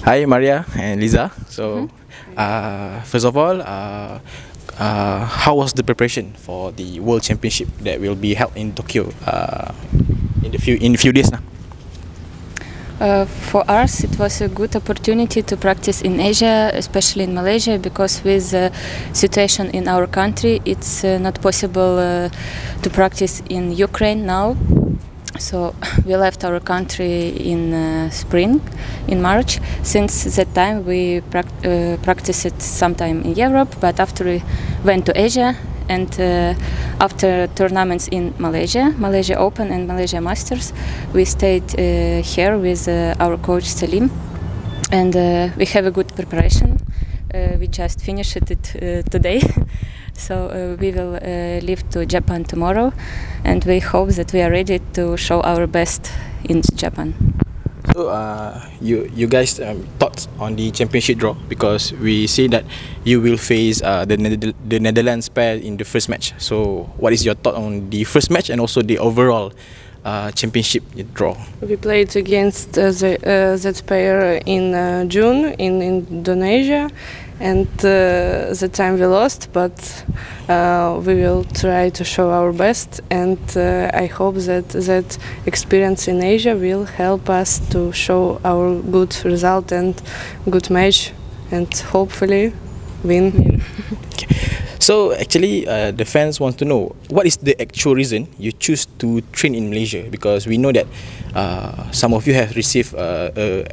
Hi, Mariia and Liza. So, first of all, how was the preparation for the World Championship that will be held in Tokyo in a few days now? For us, it was a good opportunity to practice in Asia, especially in Malaysia, because with the situation in our country, it's not possible to practice in Ukraine now. So we left our country in spring, in March. Since that time, we practiced it sometime in Europe, but after we went to Asia, and after tournaments in Malaysia Open and Malaysia Masters, we stayed here with our coach Salim, and we have a good preparation. We just finished it today, so we will leave to Japan tomorrow, and we hope that we are ready to show our best in Japan. So, you guys thoughts on the championship draw, because we see that you will face the Netherlands pair in the first match. So, what is your thought on the first match and also the overall championship draw? We played against that pair in June in Indonesia, and the time we lost, but we will try to show our best, and I hope that experience in Asia will help us to show our good result and good match, and hopefully win. Okay. So actually, the fans want to know, what is the actual reason you choose to train in Malaysia? Because we know that some of you have received a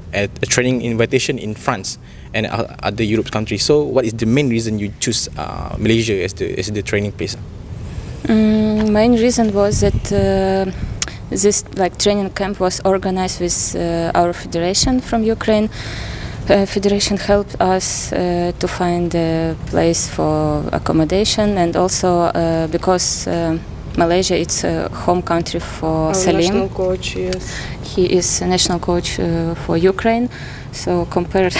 training invitation in France and other Europe countries. So what is the main reason you choose Malaysia as the training place? Main reason was that this training camp was organized with our federation from Ukraine. Federation helped us to find a place for accommodation, and also because Malaysia is a home country for our Salim. National coach, yes. He is a national coach for Ukraine. So compared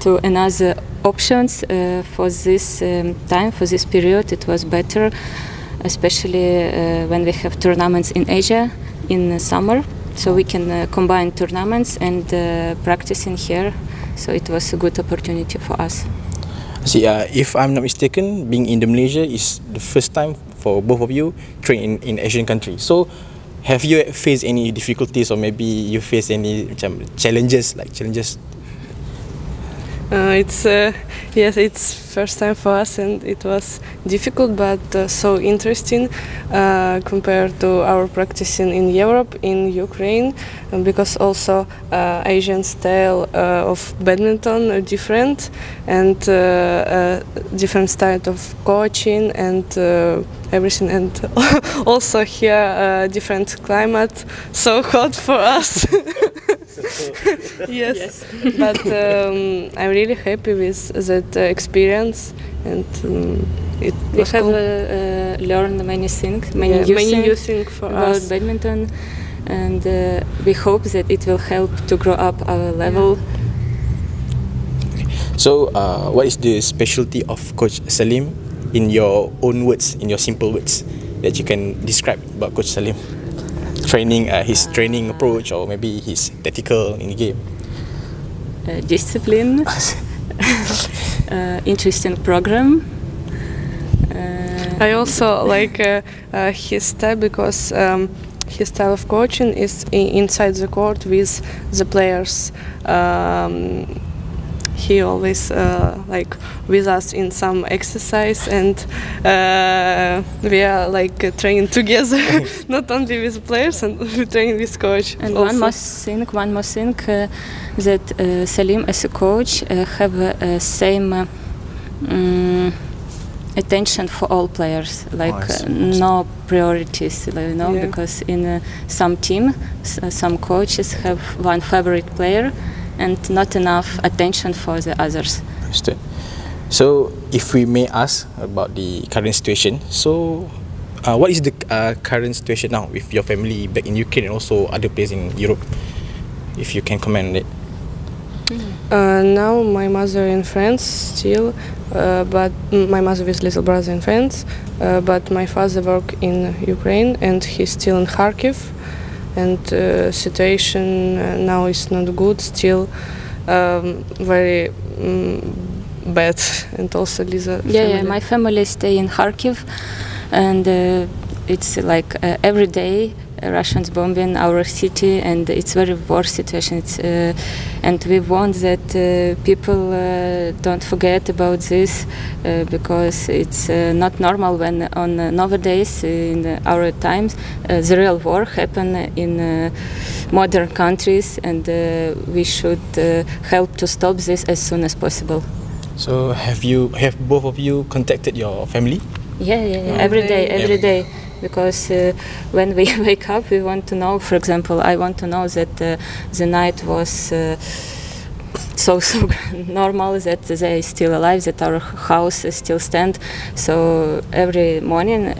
to another options for this time, for this period, it was better, especially when we have tournaments in Asia in summer. So we can combine tournaments and practicing here. So it was a good opportunity for us. See, if I'm not mistaken, being in Malaysia is the first time for both of you train in Asian country. So, have you faced any difficulties, or maybe you face any challenges? Yes, it's first time for us, and it was difficult, but so interesting compared to our practicing in Europe, in Ukraine, because also Asian style of badminton are different, and different style of coaching and everything, and also here different climate, so hot for us. Yes. But I'm really happy with that experience, and it was we have cool. Learned many things, many new things for about us. badminton, and we hope that it will help to grow up our level. So, what is the specialty of Coach Salim, in your own words, in your simple words, that you can describe about Coach Salim? His training approach, or maybe his tactical in the game. Discipline, interesting program. I also like his style, because his style of coaching is inside the court with the players. He always with us in some exercise, and we are training together, not only with players, and we train with coach. And also. one more thing, that Salim as a coach have same attention for all players, no priorities, Yeah. because in some team, some coaches have one favorite player and not enough attention for the others. Understood. So, if we may ask about the current situation, so what is the current situation now with your family back in Ukraine and also other places in Europe? If you can comment on it. Now my mother in France still, but my mother with little brother in France, but my father work in Ukraine, and he's still in Kharkiv, and situation now is not good still. very bad. And also Lisa. Yeah, my family stay in Kharkiv, and it's like every day Russians bombing our city, and it's very worse situation. And we want that people don't forget about this because it's not normal when on nowadays in our times the real war happen in modern countries, and we should help to stop this as soon as possible. So have both of you contacted your family? Yeah. Every day. Because when we wake up, we want to know. For example, I want to know that the night was so normal, that they still alive, that our house still stand. So every morning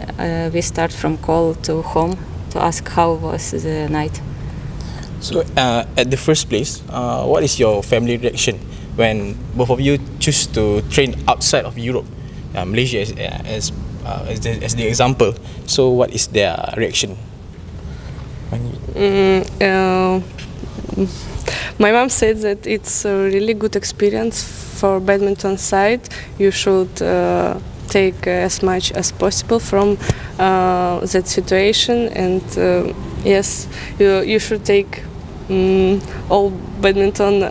we start from call to home to ask how was the night. So at the first place, what is your family reaction when both of you choose to train outside of Europe? Malaysia as the example. So what is their reaction? My mom said that it's a really good experience for badminton side. You should take as much as possible from that situation, and yes, you should take all badminton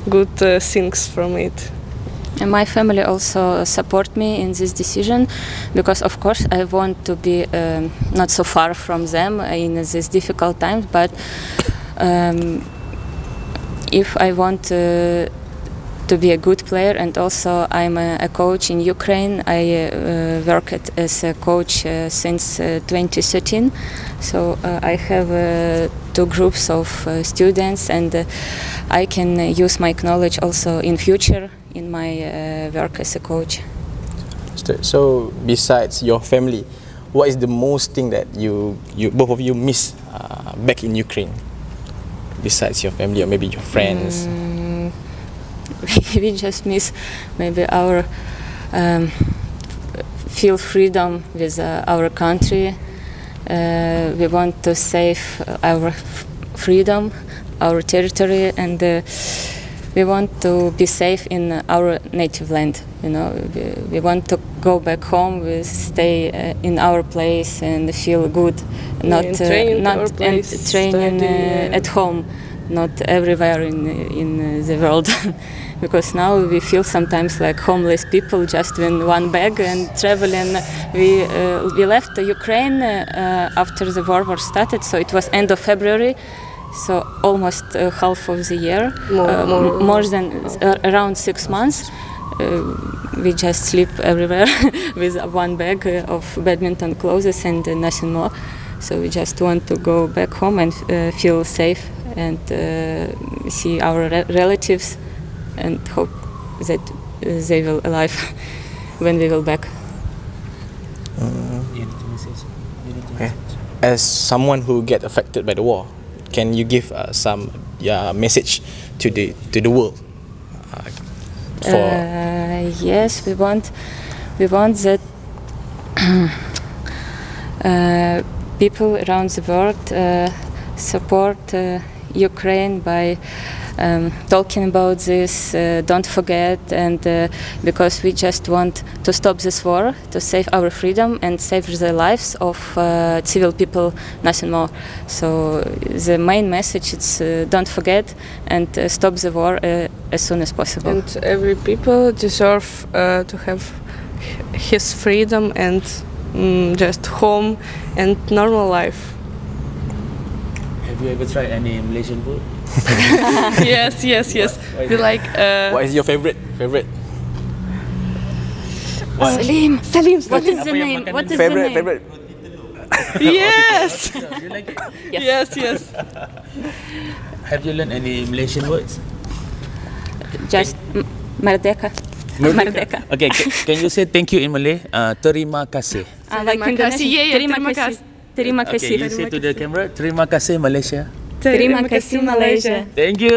good things from it. And my family also support me in this decision, because of course I want to be not so far from them in these difficult times, but if I want to be a good player, and also I'm a coach in Ukraine. I worked as a coach since 2013, so I have 2 groups of students, and I can use my knowledge also in future in my work as a coach. So besides your family, what is the most thing that you both of you miss back in Ukraine? Besides your family or maybe your friends? We just miss maybe our feel freedom with our country. We want to save our freedom, our territory, and we want to be safe in our native land. You know, we want to go back home. We stay in our place and feel good, not training at home, not everywhere in the world. Because now we feel sometimes like homeless people, just in one bag and traveling. We left Ukraine after the war started, so it was end of February. So almost half of the year, more than around 6 months. We just sleep everywhere with one bag of badminton clothes and nothing more. So we just want to go back home and feel safe and see our relatives, and hope that they will alive when we will back. As someone who get affected by the war, can you give some message to the world? Yes, we want that people around the world support Ukraine by talking about this, don't forget, and because we just want to stop this war, to save our freedom and save the lives of civil people, nothing more. So the main message is don't forget and stop the war as soon as possible. And every people deserve to have his freedom and just home and normal life. Have you ever tried any Malaysian food? Yes. We like. What is your favorite? Salim. What is the name? Favorite. Yes. You like it? Yes. Have you learned any Malaysian words? Just mereka. Merdeka. Okay, can you say thank you in Malay? Terima kasih. Like Indonesia. Terima kasih. Terima Okay, kasih. you say to the camera, terima kasih Malaysia. Terima kasih Malaysia. Thank you.